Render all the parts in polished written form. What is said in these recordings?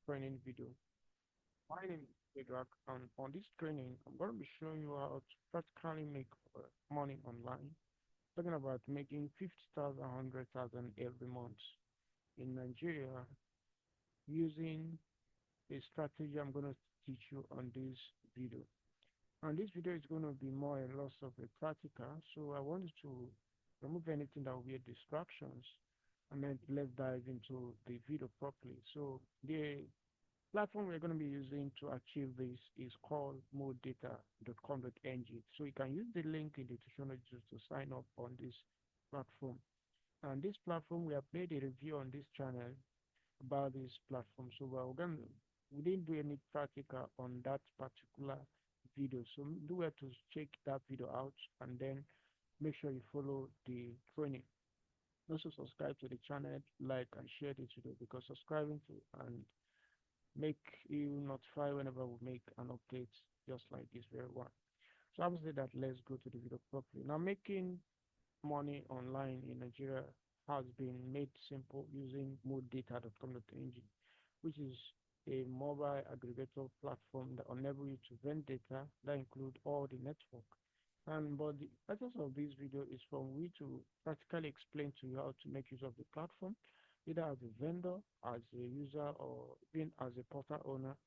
training video. My name is Edward, and on this training, I'm going to be showing you how to practically make money online. Talking about making 50,000, 100,000 every month in Nigeria using a strategy I'm going to teach you on this video. And this video is going to be more or less of a practical, so I wanted to remove anything that will be distractions and then let's dive into the video properly. So the platform we're going to be using to achieve this is called modedata.com.ng. So you can use the link in the description just to sign up on this platform. And this platform, we have made a review on this channel about this platform. So we didn't do any practical on that particular video. So do well to check that video out and then make sure you follow the training. Also subscribe to the channel, like and share this video because subscribing to and make you notify whenever we make an update just like this very one. So having said that, let's go to the video properly. Now making money online in Nigeria has been made simple using modedata.com.ng, which is a mobile aggregator platform that enable you to vend data that include all the network. And but the purpose of this video is for me to practically explain to you how to make use of the platform, either as a vendor, as a user, or even as a portal owner.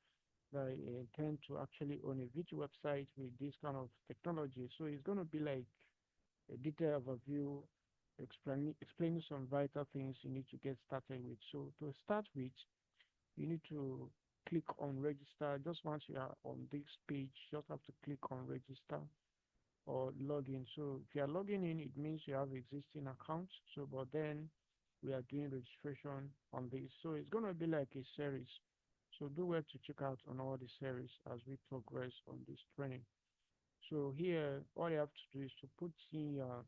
I intend to actually own a VTU website with this kind of technology. So it's going to be like a detailed overview, explaining some vital things you need to get started with. So to start with, you need to click on register. Just once you are on this page, you just have to click on register or login. So if you are logging in, it means you have existing accounts. So but then we are doing registration on this. So it's gonna be like a series. So do well to check out on all the series as we progress on this training. So here all you have to do is to put in your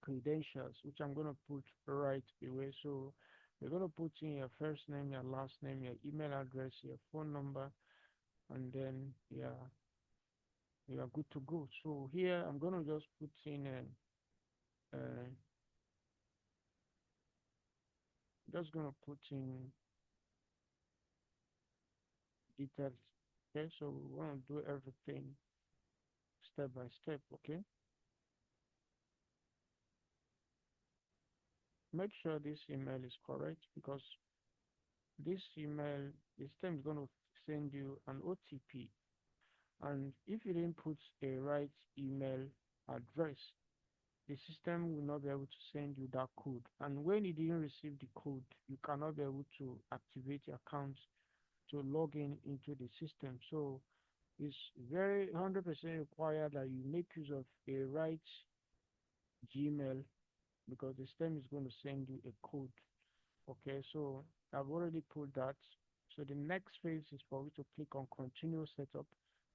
credentials, which I'm gonna put right away. So you're gonna put in your first name, your last name, your email address, your phone number, and then you are good to go. So here I'm gonna just put in uh, just gonna put in details. Okay, so we want to do everything step by step. Okay, make sure this email is correct because this email, the system is going to send you an OTP, and if you didn't put a right email address, the system will not be able to send you that code. And when you didn't receive the code, you cannot be able to activate your account to log in into the system. So it's very 100% required that you make use of a right Gmail because the system is going to send you a code. Okay, so I've already put that. So the next phase is for you to click on continue setup.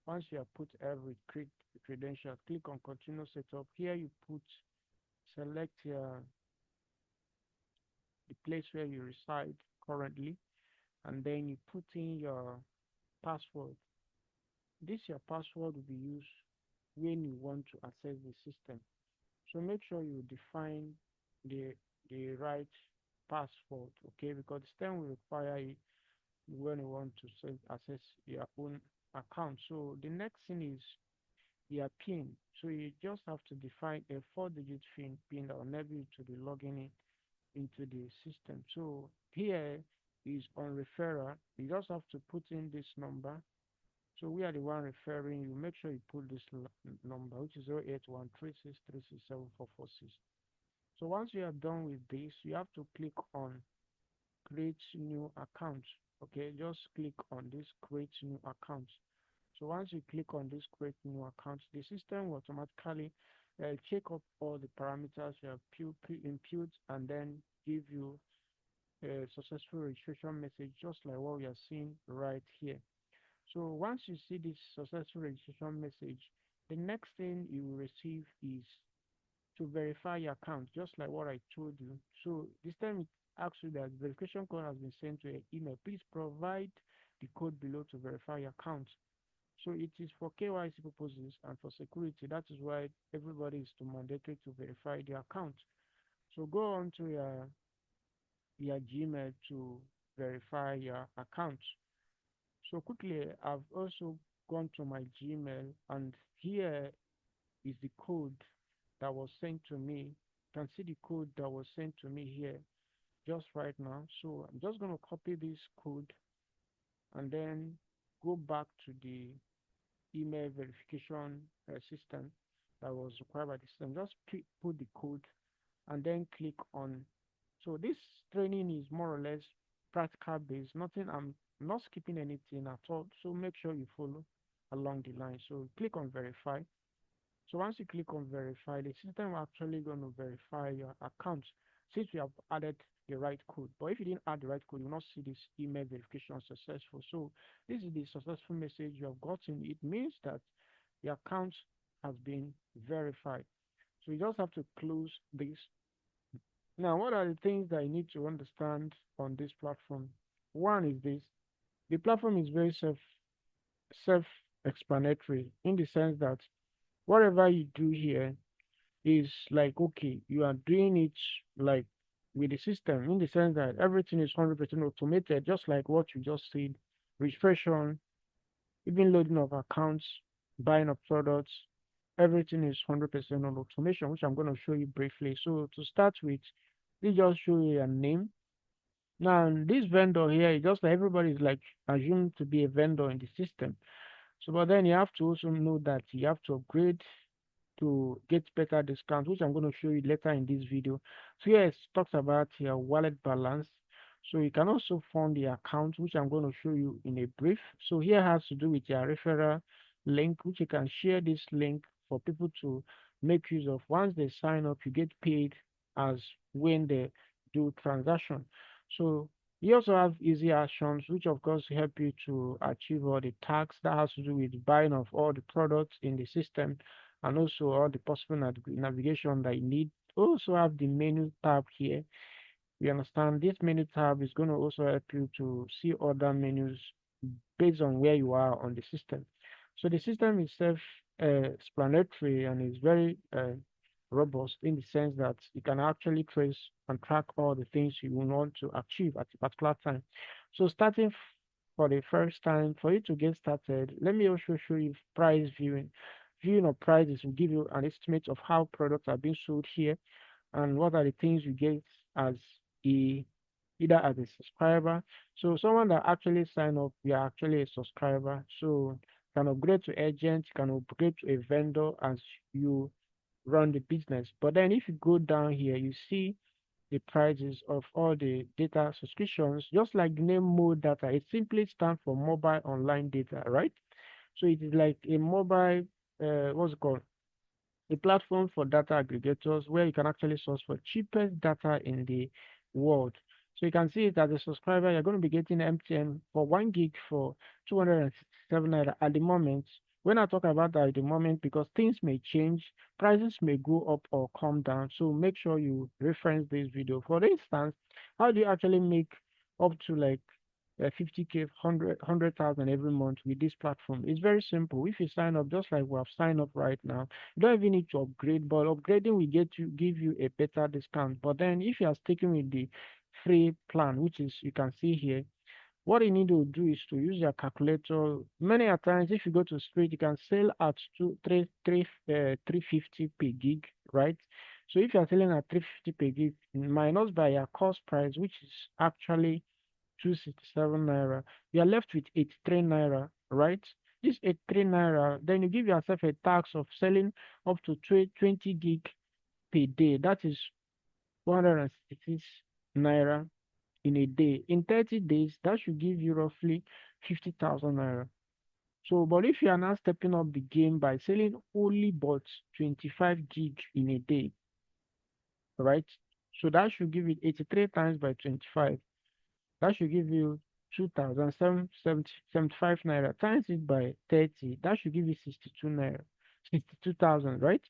Once you have put every credential, click on continue setup. Here you put select the place where you reside currently, and then you put in your password. This your password will be used when you want to access the system. So make sure you define the right password, okay? Because the system will require it when you want to access your own account. So the next thing is your PIN. So you just have to define a 4-digit PIN that will enable you to be logging in into the system. So here is on referral. You just have to put in this number. So we are the one referring you. Make sure you put this number, which is 08136367446. So once you are done with this, you have to click on create new account. Okay, just click on this create new account. So once you click on this create new account, the system will automatically check up all the parameters you have input and then give you a successful registration message, just like what we are seeing right here. So once you see this successful registration message, the next thing you will receive is to verify your account, just like what I told you. So this time it asks you that verification code has been sent to your email. Please provide the code below to verify your account. So it is for KYC purposes and for security. That is why everybody is to mandatory to verify their account. So go on to your Gmail to verify your account. So quickly, I've also gone to my Gmail, and here is the code that was sent to me. You can see the code that was sent to me here just right now. So I'm just going to copy this code and then go back to the email verification system that was required by the system. Just put the code and then click on. So this training is more or less practical based. Nothing, I'm not skipping anything at all. So make sure you follow along the line. So click on verify. So once you click on verify, the system will actually going to verify your account since you have added the right code. But if you didn't add the right code, you will not see this email verification successful. So this is the successful message you have gotten. It means that your account has been verified. So you just have to close this. Now, what are the things that you need to understand on this platform? One is this: the platform is very self-explanatory in the sense that whatever you do here is like, okay, you are doing it like with the system in the sense that everything is 100% automated, just like what you just said: registration, even loading of accounts, buying of products. Everything is 100% on automation, which I'm going to show you briefly. So to start with, this just show you a name. Now this vendor here is just like everybody is like assumed to be a vendor in the system. So but then you have to also know that you have to upgrade to get better discounts, which I'm going to show you later in this video. So here it talks about your wallet balance. So you can also fund the account, which I'm going to show you in a brief. So here has to do with your referral link, which you can share this link for people to make use of. Once they sign up, you get paid as when they do transaction. So you also have easy actions, which of course help you to achieve all the tasks that has to do with buying of all the products in the system and also all the possible navigation that you need. Also have the menu tab here. You understand this menu tab is going to also help you to see other menus based on where you are on the system. So the system is self-explanatory and is very robust in the sense that you can actually trace and track all the things you want to achieve at a particular time. So starting for the first time, for you to get started, let me also show you price viewing. Viewing of prices will give you an estimate of how products are being sold here and what are the things you get as a either as a subscriber. So someone that actually sign up, you are actually a subscriber. So you can upgrade to agent, you can upgrade to a vendor as you run the business. But then if you go down here, you see the prices of all the data subscriptions, just like the name Mode Data. It simply stands for mobile online data, right? So it is like a mobile, what's it called? A platform for data aggregators where you can actually source for cheapest data in the world. So you can see it as a subscriber, you're going to be getting MTN for 1 gig for 267 naira at the moment. When I talk about that at the moment, because things may change, prices may go up or come down. So make sure you reference this video. For instance, how do you actually make up to like 50K, 100,000 every month with this platform? It's very simple. If you sign up, just like we have signed up right now, you don't even need to upgrade, but upgrading will give you a better discount. But then if you are sticking with the free plan, which is you can see here, what you need to do is to use your calculator. Many a times, if you go to straight, you can sell at 350 per gig, right? So if you are selling at 350 per gig, minus by your cost price, which is actually 267 naira, you are left with 83 naira, right? This 83 naira, then you give yourself a tax of selling up to 20 gig per day. That is 166 naira in a day. In 30 days, that should give you roughly 50,000 naira. So, but if you are now stepping up the game by selling only but 25 gig in a day, right? So that should give it 83 times by 25. That should give you 2,775 naira. Times it by 30. That should give you 62 naira. 62,000, right?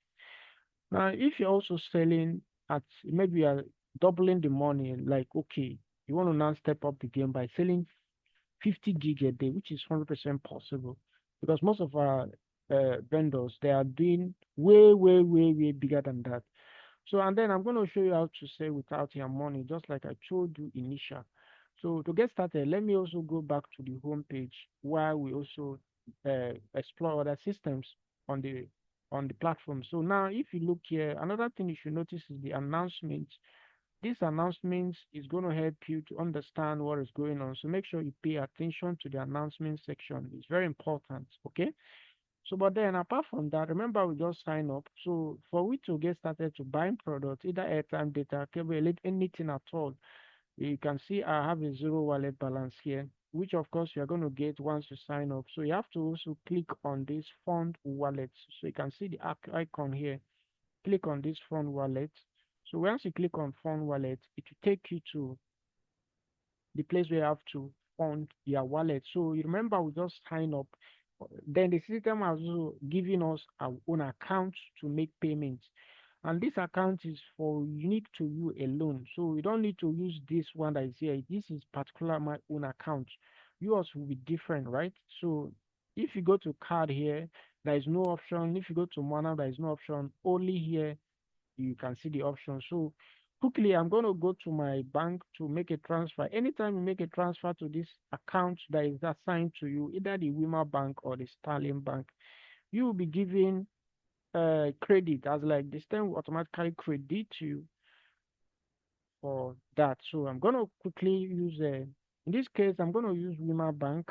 Now, if you're also selling at maybe you're doubling the money, like, okay, you want to now step up the game by selling 50 gig a day, which is 100% possible because most of our vendors, they are doing way, way, way, way bigger than that. So, and then I'm going to show you how to sell without your money, just like I told you initial. So to get started, let me also go back to the home page while we also explore other systems on the platform. So now if you look here, another thing you should notice is the announcement. This announcement is going to help you to understand what is going on. So make sure you pay attention to the announcement section. It's very important. Okay. So, but then apart from that, remember we just sign up. So for we to get started to buying products, either airtime, data, cable, anything at all, you can see I have a zero wallet balance here, which of course you are going to get once you sign up. So you have to also click on this fund wallet. So you can see the icon here. Click on this fund wallet. So once you click on fund wallet, it will take you to the place where you have to fund your wallet. So you remember we just sign up. Then the system has also given us our own account to make payments. And this account is for unique to you alone. So you don't need to use this one that is here. This is particular my own account. Yours will be different, right? So if you go to card here, there is no option. If you go to Mana, there is no option. Only here you can see the option. So quickly, I'm going to go to my bank to make a transfer. Anytime you make a transfer to this account that is assigned to you, either the Wima Bank or the Starling Bank, you will be given credit as like the system will automatically credit you for that. So I'm going to quickly use in this case, I'm going to use Wima Bank.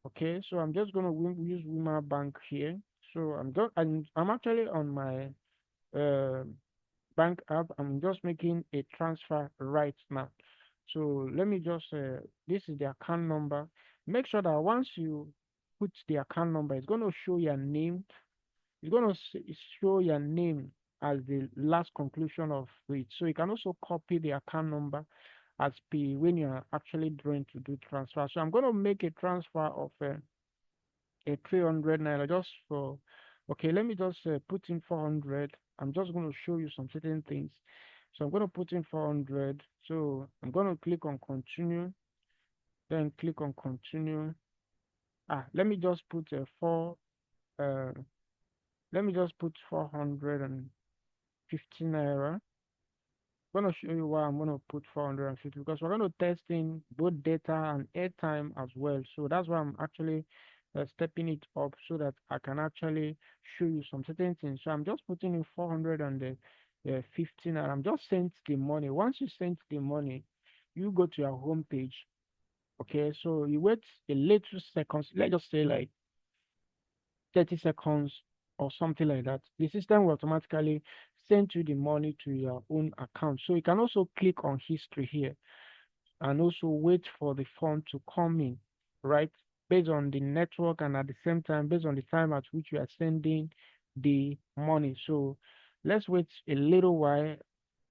Okay, so I'm just going to use Wima Bank here. So I'm actually on my uh, bank app. I'm just making a transfer right now. So let me just, this is the account number. Make sure that once you put the account number, it's going to show your name. It's going to show your name as the last conclusion of it. So you can also copy the account number as P when you're actually trying to do transfer. So I'm going to make a transfer of a 300 naira just for, okay, let me just put in 400. I'm just going to show you some certain things. So I'm going to put in 400. So I'm going to click on continue, then click on continue. Let me just put uh, let me just put 450 naira. I'm going to show you why I'm going to put 450 because we're going to test in both data and airtime as well. So that's why I'm actually stepping it up so that I can actually show you some certain things. So I'm just putting in 415 and I'm just sent the money. Once you send the money, you go to your home page. Okay, so you wait a little seconds, let's just say like 30 seconds or something like that. The system will automatically send you the money to your own account. So you can also click on history here and also wait for the fund to come in, right? Based on the network and at the same time, based on the time at which you are sending the money. So let's wait a little while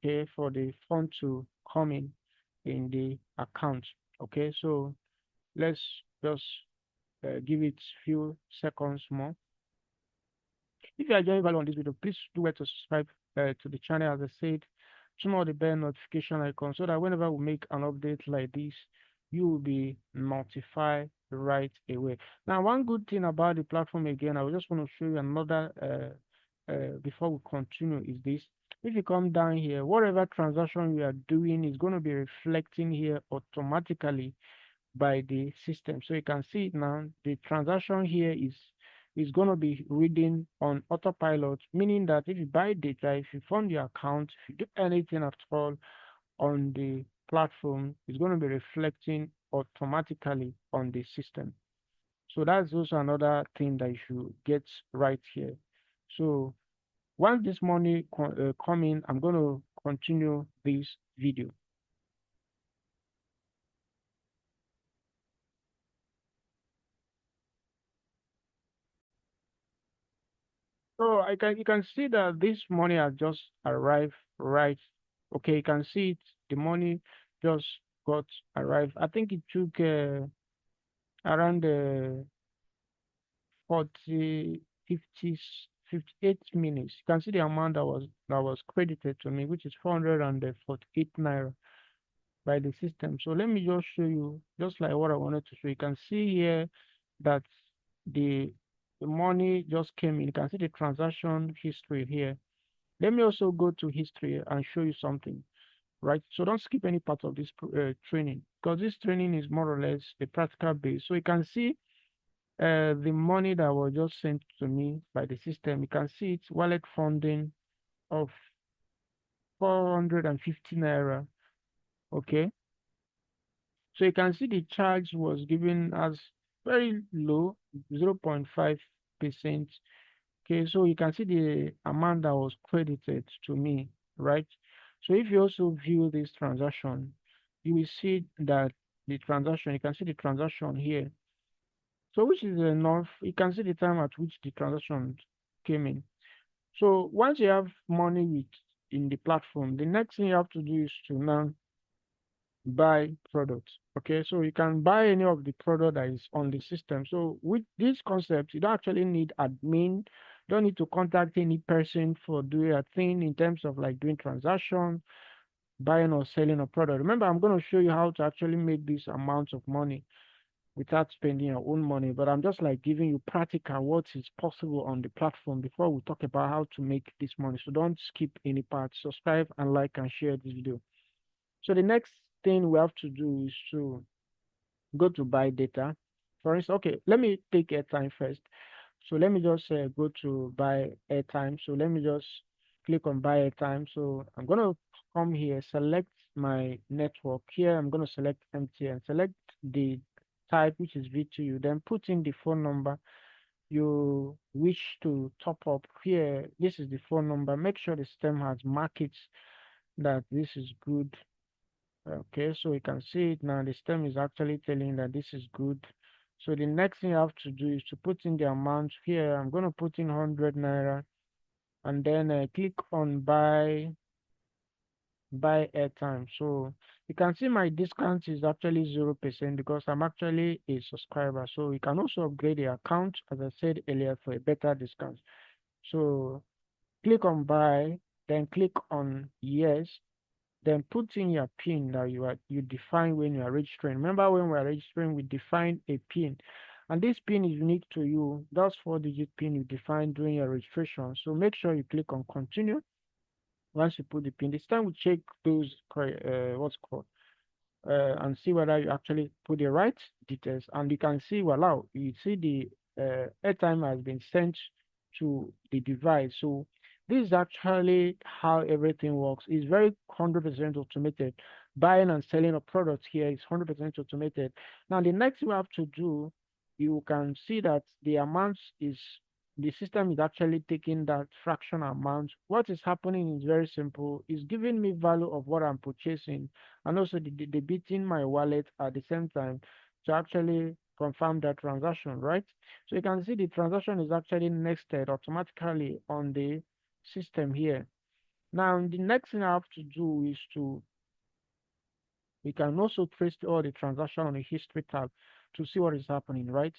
here for the fund to come in the account. Okay, so let's just give it few seconds more. If you are enjoying value on this video, please do well to subscribe to the channel, as I said, turn on the bell notification icon so that whenever we make an update like this, you will be notified right away. Now, one good thing about the platform again, I just want to show you another before we continue is this. If you come down here, whatever transaction you are doing is going to be reflecting here automatically by the system. So you can see it now. The transaction here is going to be reading on autopilot, meaning that if you buy data, if you fund your account, if you do anything at all on the platform, it's going to be reflecting automatically on the system. So that's also another thing that you should get right here. So once this money come in, I'm going to continue this video. So you can see that this money has just arrived right. Okay, you can see it. The money just got arrived. I think it took around 40, 50, 58 minutes. You can see the amount that was credited to me, which is 448 naira by the system. So let me just show you, just like what I wanted to show. You can see here that the the money just came in. You can see the transaction history here. Let me also go to history and show you something. right? So don't skip any part of this training, because this training is more or less the practical base. So you can see the money that was just sent to me by the system. You can see it's wallet funding of 450 naira. Okay. So you can see the charge was given as very low, 0.5%. Okay, so you can see the amount that was credited to me, right? So if you also view this transaction, you will see that the transaction, you can see the transaction here. So which is enough, you can see the time at which the transaction came in. So once you have money with in the platform, the next thing you have to do is to now buy products. Okay, so you can buy any of the product that is on the system. So with this concept, you don't actually need admin, don't need to contact any person for doing a thing in terms of like doing transaction, buying or selling a product. Remember, I'm going to show you how to actually make these amounts of money without spending your own money. But I'm just like giving you practical what is possible on the platform before we talk about how to make this money. So don't skip any part. Subscribe and like and share this video. So the next thing we have to do is to go to buy data. For instance, okay, let me take airtime first. So let me just go to buy airtime. So let me just click on buy airtime. So I'm going to come here, select my network. Here, I'm going to select MTN, select the type, which is VTU, then put in the phone number you wish to top up. Here, this is the phone number. Make sure the system has markets that this is good. Okay, so you can see it now. The stem is actually telling that this is good. So the next thing you have to do is to put in the amount here. I'm going to put in 100 naira and then click on buy airtime. So you can see my discount is actually 0% because I'm actually a subscriber. So you can also upgrade the account, as I said earlier, for a better discount. So click on buy, then click on yes, then put in your PIN that you define when you are registering. Remember, when we are registering, we define a PIN, and this PIN is unique to you. That's 4-digit PIN you define during your registration. So make sure you click on continue. Once you put the PIN, this time we check those what's called and see whether you actually put the right details. And you can see, voila, you see the airtime has been sent to the device. So this is actually how everything works. It's very 100% automated. Buying and selling of products here is 100% automated. Now, the next thing we have to do, you can see that the amount is the system is actually taking that fraction amount. What is happening is very simple. It's giving me value of what I'm purchasing and also debiting my wallet at the same time to actually confirm that transaction, right? So you can see the transaction is actually nested automatically on the system here. Now, the next thing I have to do is to, we can also trace all the transaction on the history tab to see what is happening, right?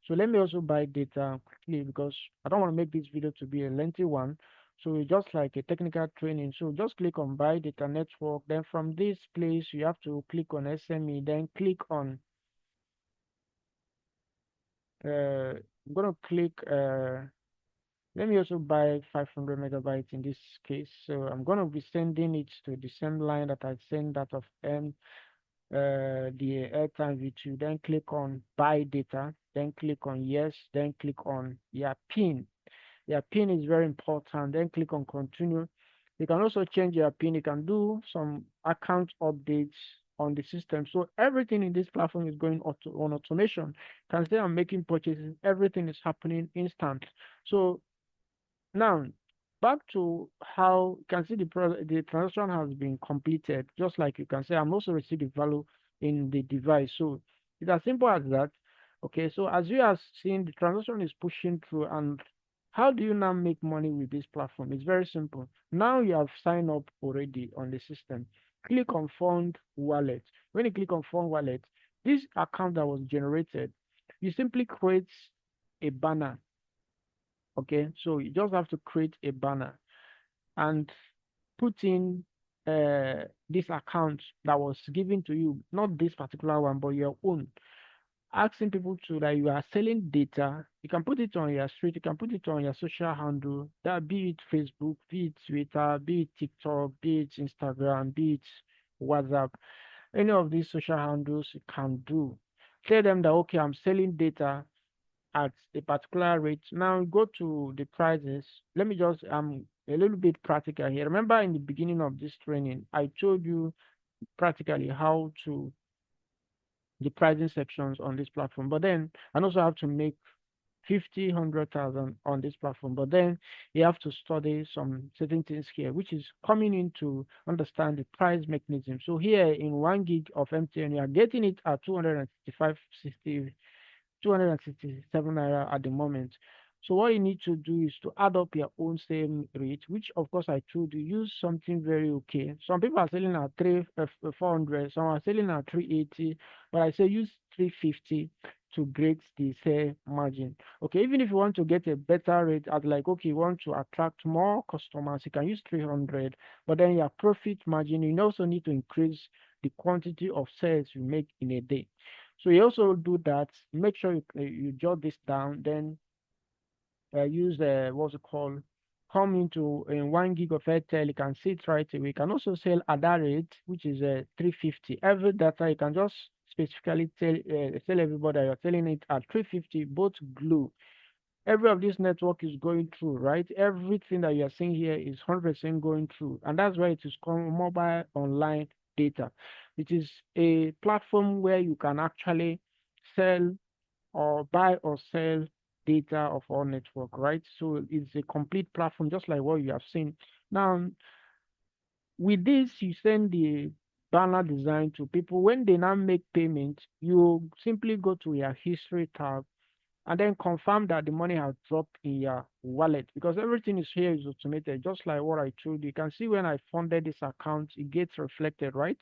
So let me also buy data quickly because I don't want to make this video to be a lengthy one. So it's just like a technical training. So just click on buy data network. Then from this place, you have to click on SME, then click on, I'm going to click, let me also buy 500 megabytes in this case. So I'm going to be sending it to the same line that I send that of the airtime VTU, then click on buy data, then click on yes, then click on your PIN. Your PIN is very important, then click on continue. You can also change your PIN. You can do some account updates on the system. So everything in this platform is going on automation. You can say I'm making purchases, everything is happening instant. So now, back to how you can see the transaction has been completed, just like you can say, I'm also receiving value in the device. So it's as simple as that. Okay, so as you have seen, the transaction is pushing through. And how do you now make money with this platform? It's very simple. Now you have signed up already on the system. Click on Fund Wallet. When you click on Fund Wallet, this account that was generated, you simply create a banner. Okay, so you just have to create a banner and put in this account that was given to you, not this particular one, but your own. Asking people to that you are selling data, you can put it on your street, you can put it on your social handle, that be it Facebook, be it Twitter, be it TikTok, be it Instagram, be it WhatsApp, any of these social handles you can do. Tell them that okay, I'm selling data at a particular rate. Now go to the prices. Let me just a little bit practical here. Remember in the beginning of this training, I told you practically how to the pricing sections on this platform. But then I also have to make 50, 100,000 on this platform. But then you have to study some certain things here, which is coming in to understand the price mechanism. So here in 1 gig of MTN, you are getting it at 265.60 267 naira at the moment. So what you need to do is to add up your own same rate, which of course I told you, use something very okay. Some people are selling at 400, some are selling at 380, but I say use 350 to grade the sale margin. Okay, even if you want to get a better rate at like okay, you want to attract more customers, you can use 300, but then your profit margin, you also need to increase the quantity of sales you make in a day. So you also do that. Make sure you jot this down. Then use what's it called? Come into 1 gig of Airtel. You can see it right away. You can also sell at that rate, which is 350. Every data you can just specifically tell everybody that you're selling it at 350. Both glue. Every of this network is going through, right? Everything that you're seeing here is 100% going through, and that's why it is called mobile online data. It is a platform where you can actually sell or buy or sell data of our network, right? So it's a complete platform, just like what you have seen. Now, with this, you send the banner design to people. When they now make payment, you simply go to your history tab and then confirm that the money has dropped in your wallet, because everything is here is automated, just like what I told you. You can see when I funded this account, it gets reflected, right?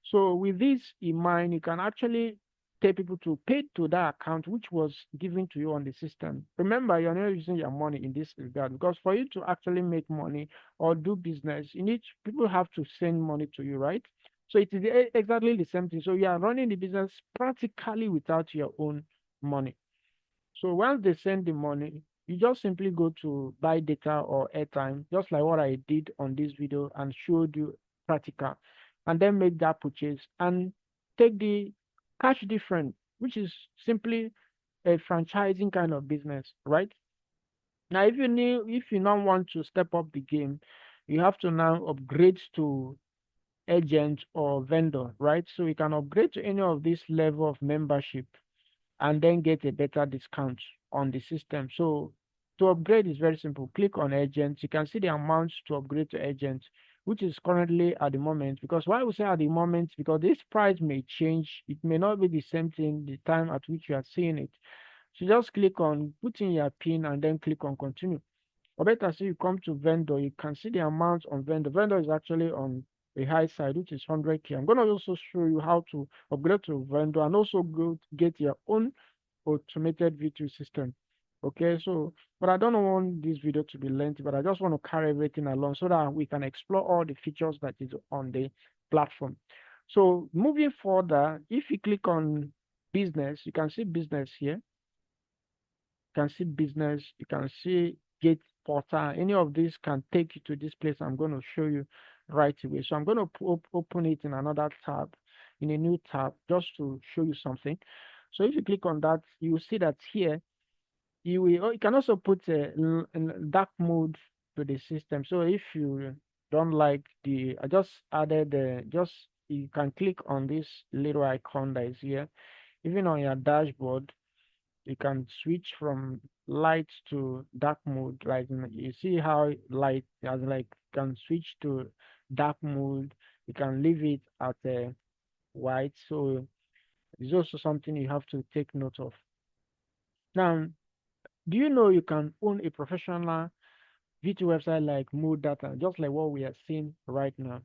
So with this in mind, you can actually tell people to pay to that account which was given to you on the system. Remember, you're not using your money in this regard, because for you to actually make money or do business, you need people have to send money to you, right? So it is exactly the same thing. So you are running the business practically without your own money. So once they send the money, you just simply go to buy data or airtime, just like what I did on this video and showed you practical, and then make that purchase and take the cash difference, which is simply a franchising kind of business, right? Now, if you now want to step up the game, you have to now upgrade to agent or vendor, right? So you can upgrade to any of this level of membership and then get a better discount on the system. So to upgrade is very simple. Click on agents. You can see the amount to upgrade to agents, which is currently at the moment. Because why we say at the moment? Because this price may change. It may not be the same thing the time at which you are seeing it. So just click on put in your PIN and then click on continue. Or better say you come to vendor, you can see the amount on vendor. Vendor is actually on a high side, which is 100K. I'm going to also show you how to upgrade to vendor and also go get your own automated VTU system. Okay, so, but I don't want this video to be lengthy, but I just want to carry everything along so that we can explore all the features that is on the platform. So moving further, if you click on business, you can see business here. You can see business, you can see get portal. Any of these can take you to this place I'm going to show you right away. So I'm going to open it in another tab, in a new tab, just to show you something. So if you click on that, you will see that here you can also put a dark mode to the system. So if you don't like I just added just you can click on this little icon that is here. Even on your dashboard, you can switch from light to dark mode. Like you see how light as like can switch to dark mode. You can leave it at white. So it's also something you have to take note of. Now, do you know you can own a professional VT website like Mood Data, just like what we are seeing right now?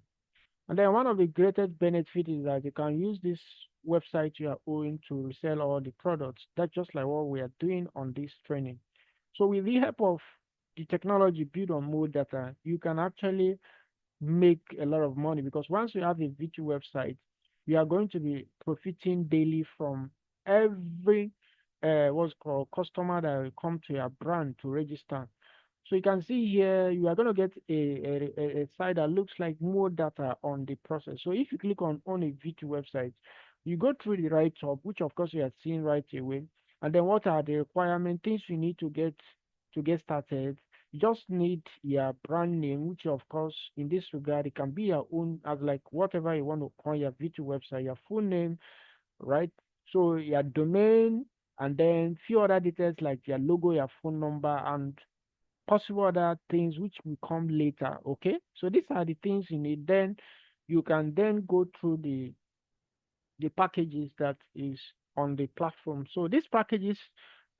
And then one of the greatest benefits is that you can use this website you are owning to resell all the products. That's just like what we are doing on this training. So with the help of the technology built on Mood Data, you can actually make a lot of money, because once you have a VT website, you are going to be profiting daily from every what's called customer that will come to your brand to register. So you can see here, you are going to get a site that looks like more data on the process. So if you click on a VTU website, you go through the right top, which of course you are seeing right away. And then what are the requirement things you need to get started? You just need your brand name, which of course in this regard it can be your own as like whatever you want to call your VTU website, your full name, right? So your domain and then few other details like your logo, your phone number, and possible other things which will come later. Okay, so these are the things you need. Then you can then go through the packages that is on the platform. So these packages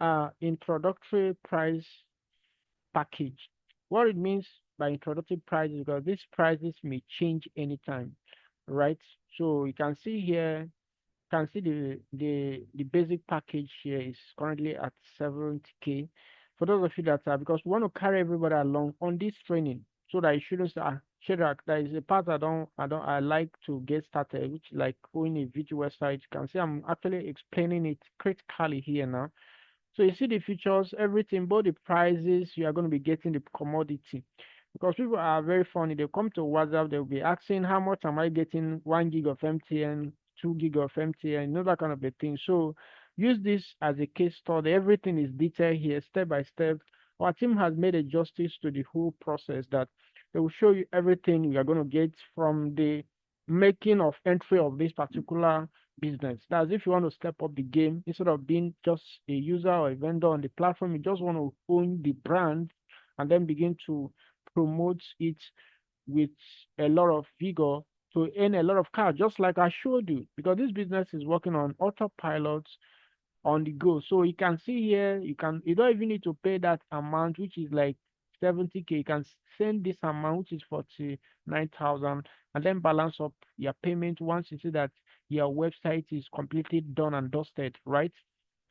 are introductory price package. What it means by introductory price is because these prices may change anytime, right? So you can see here, can see the basic package here is currently at 70K. For those of you that are, because we want to carry everybody along on this training so that you shouldn't say, Shadrach, there is a part I like to get started, which like owning a video website. You can see I'm actually explaining it critically here now. So you see the features, everything, both the prices, you are going to be getting the commodity. Because people are very funny. They come to WhatsApp, they'll be asking how much am I getting 1 gig of MTN, 2 gig of MTN, that kind of a thing. So use this as a case study. Everything is detailed here, step by step. Our team has made a justice to the whole process that they will show you everything you are going to get from the making of entry of this particular business. That's if you want to step up the game instead of being just a user or a vendor on the platform, you just want to own the brand and then begin to promote it with a lot of vigor to earn a lot of cash, just like I showed you, because this business is working on autopilot on the go. So you can see here, you don't even need to pay that amount, which is like 70K. You can send this amount, which is 49,000, and then balance up your payment once you see that your website is completely done and dusted, right?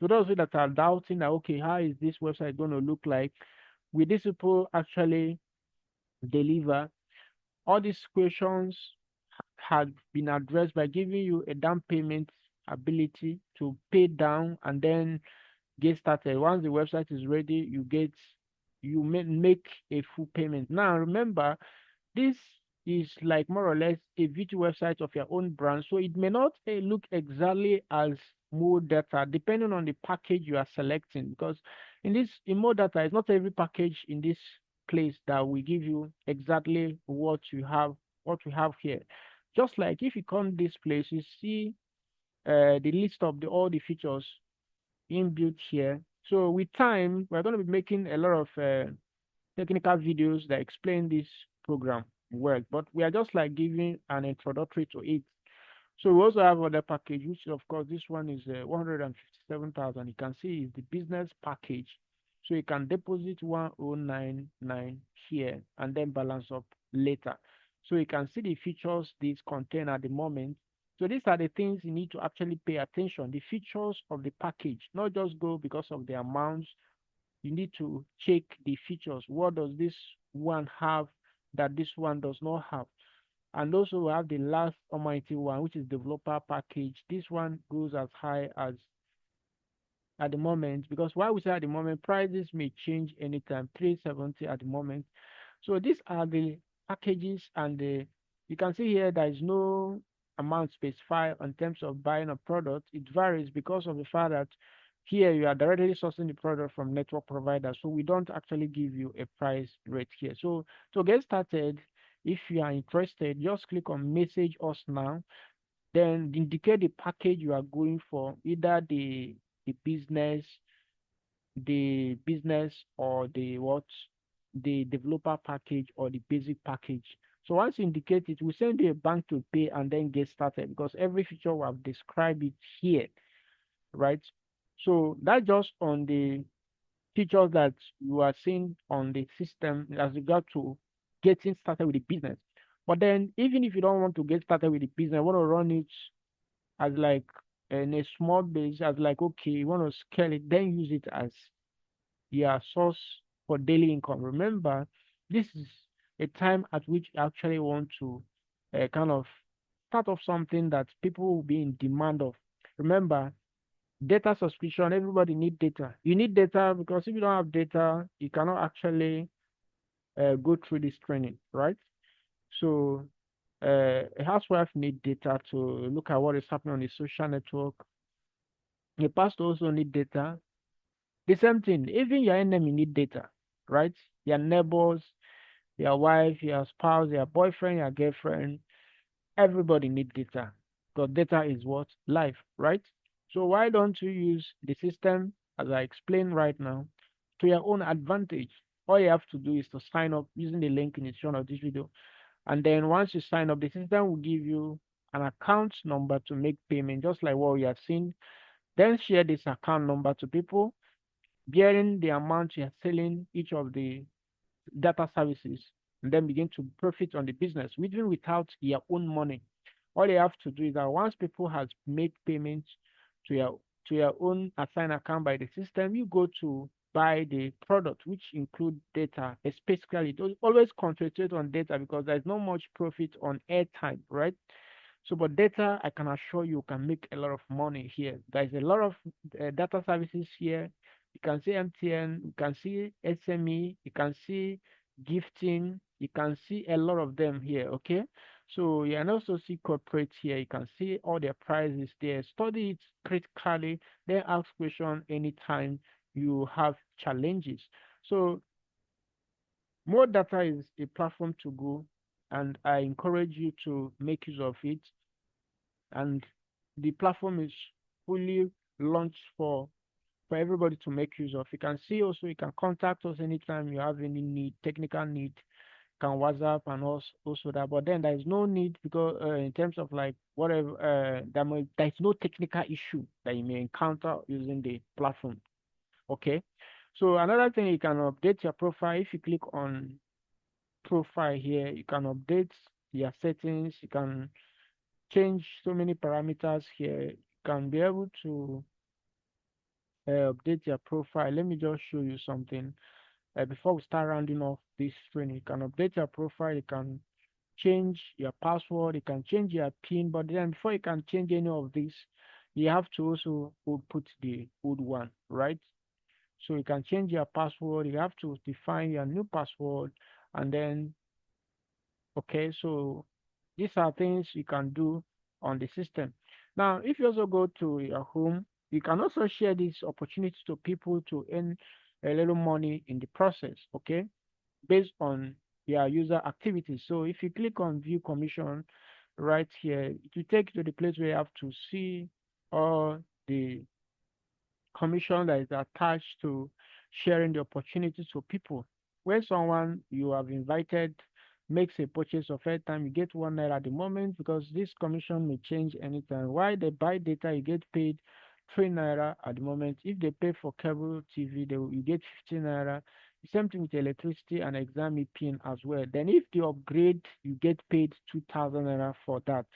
So those of you that are doubting that, okay, how is this website going to look like? Will these people actually deliver? All these questions had been addressed by giving you a down payment ability to pay down and then get started. Once the website is ready, you make a full payment. Now remember, this is like more or less a video website of your own brand, so it may not look exactly as more data depending on the package you are selecting. Because in more data, it's not every package in this place that will give you exactly what you have here. Just like if you come this place, you see the list of all the features inbuilt here. So with time, we're going to be making a lot of technical videos that explain this program work, but we are just like giving an introductory to it. So we also have other package, which of course this one is 157,000. You can see is the business package. So you can deposit 1099 here and then balance up later. So you can see the features this contain at the moment. So these are the things you need to actually pay attention. The features of the package, not just go because of the amounts. You need to check the features. What does this one have that this one does not have? And also we have the last almighty one, which is developer package. This one goes as high as at the moment, because why we say at the moment, prices may change anytime, 370 at the moment. So these are the packages, and you can see here there is no amount specified in terms of buying a product. It varies because of the fact that here you are directly sourcing the product from network providers, so we don't actually give you a price rate here. So to get started, if you are interested, just click on message us now, then indicate the package you are going for, either the business, or the developer package or the basic package. So once you indicate it, we send you a bank to pay and then get started, because every feature we have described it here, right? So that's just on the features that you are seeing on the system as regard to getting started with the business. But then even if you don't want to get started with the business, want to run it as like in a small base, as like, okay, you want to scale it, then use it as your source for daily income. Remember, this is a time at which you actually want to kind of start off something that people will be in demand of. Remember, data subscription, everybody need data. You need data because if you don't have data, you cannot actually go through this training, right? So a housewife need data to look at what is happening on the social network. A pastor also need data. The same thing, even your enemy need data, right? Your neighbors, your wife, your spouse, your boyfriend, your girlfriend, everybody need data. Because data is what? Life, right? So why don't you use the system, as I explained right now, to your own advantage? All you have to do is to sign up using the link in the shown of this video. And then once you sign up, the system will give you an account number to make payment, just like what we have seen. Then share this account number to people, bearing the amount you are selling each of the data services, and then begin to profit on the business, even without your own money. All you have to do is that once people has made payments to your own assigned account by the system, you go to buy the product, which include data, especially always concentrate on data because there's not much profit on airtime, right? So, but data, I can assure you, can make a lot of money here. There's a lot of data services here. You can see MTN, you can see SME, you can see gifting, you can see a lot of them here. Okay, so you can also see corporate here. You can see all their prices there. Study it critically. Then ask question anytime you have challenges. So more data is a platform to go, and I encourage you to make use of it, and the platform is fully launched for everybody to make use of. You can see also you can contact us anytime you have any need, technical need. You can WhatsApp and also that. But then there is no need because in terms of like whatever there is no technical issue that you may encounter using the platform. Okay. So another thing, you can update your profile. If you click on profile here, you can update your settings. You can change so many parameters here. You can be able to update your profile. Let me just show you something before we start rounding off this training. You can update your profile. You can change your password. You can change your PIN. But then before you can change any of this, you have to also put the old one, right? So you can change your password. You have to define your new password, and then okay, so these are things you can do on the system. Now, if you also go to your home, you can also share these opportunities to people to earn a little money in the process, okay, based on your user activities. So if you click on view commission right here, it will take you to the place where you have to see all the commission that is attached to sharing the opportunities to people. When someone you have invited makes a purchase of airtime, you get 1 naira at the moment because this commission may change anytime. While they buy data, you get paid 3 naira at the moment. If they pay for cable TV, you get 15 naira. The same thing with electricity and exam pin as well. Then if they upgrade, you get paid 2,000 naira for that.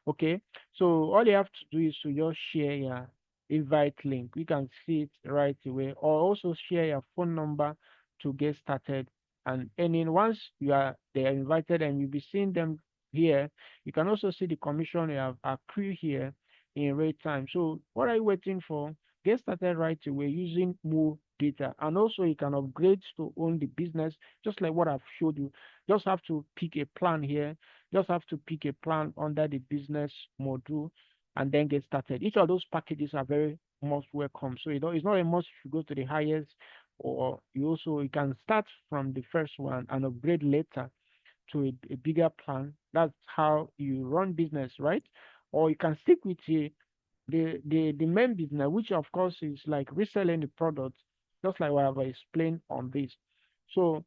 Okay, so all you have to do is to just share your invite link. We can see it right away, or also share your phone number to get started. And then once they are invited and you'll be seeing them here, you can also see the commission you have accrued here in real time. So what are you waiting for? Get started right away using more data. And also you can upgrade to own the business, just like what I've showed you. Just have to pick a plan here. Just have to pick a plan under the business module and then get started. Each of those packages are very most welcome. So it's not a must if you go to the highest, or you can start from the first one and upgrade later to a bigger plan. That's how you run business, right? Or you can stick with the main business, which of course is like reselling the product, just like what I've explained on this. So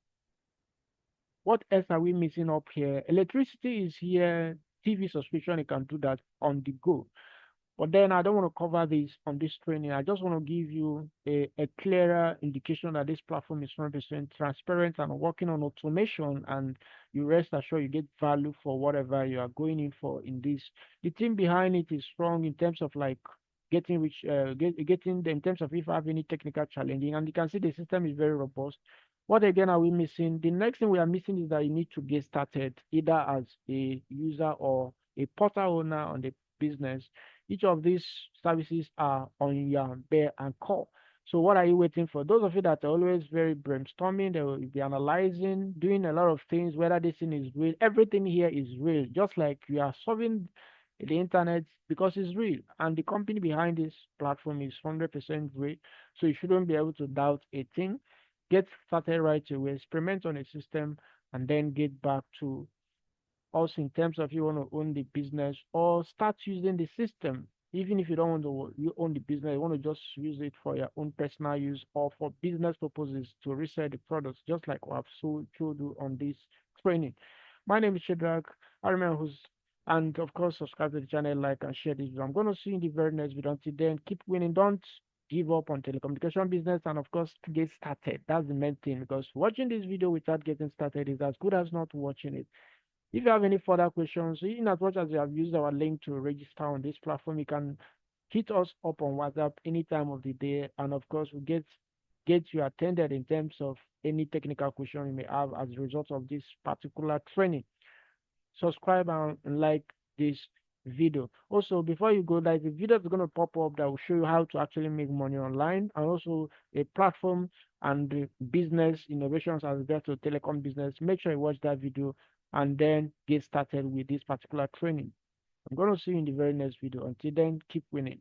what else are we missing up here? Electricity is here. TV subscription, you can do that on the go. But then I don't want to cover this on this training. I just want to give you a clearer indication that this platform is 100% transparent and working on automation, and you rest assured you get value for whatever you are going in for in this. The team behind it is strong in terms of like getting the, in terms of if you have any technical challenging, and you can see the system is very robust. What again are we missing? The next thing we are missing is that you need to get started either as a user or a portal owner on the business. Each of these services are on your bear and core. So what are you waiting for? Those of you that are always very brainstorming, they will be analyzing, doing a lot of things, whether this thing is real. Everything here is real, just like you are solving the internet because it's real. And the company behind this platform is 100% real. So you shouldn't be able to doubt a thing. Get started right away, experiment on a system, and then get back to also in terms of you want to own the business or start using the system. Even if you don't want to you own the business, you want to just use it for your own personal use or for business purposes to resell the products, just like what I've showed you on this training. My name is Shadrach. I remember who's and of course subscribe to the channel, like and share this video. I'm gonna see you in the very next video. Until then, keep winning. Don't give up on telecommunication business and of course get started. That's the main thing because watching this video without getting started is as good as not watching it. If you have any further questions, in as much as you have used our link to register on this platform, you can hit us up on WhatsApp any time of the day, and of course, we get you attended in terms of any technical question you may have as a result of this particular training. Subscribe and like this video. Also, before you go, there's a video that's going to pop up that will show you how to actually make money online, and also a platform and the business innovations as regards to telecom business. Make sure you watch that video and then get started with this particular training. I'm going to see you in the very next video. Until then, keep winning.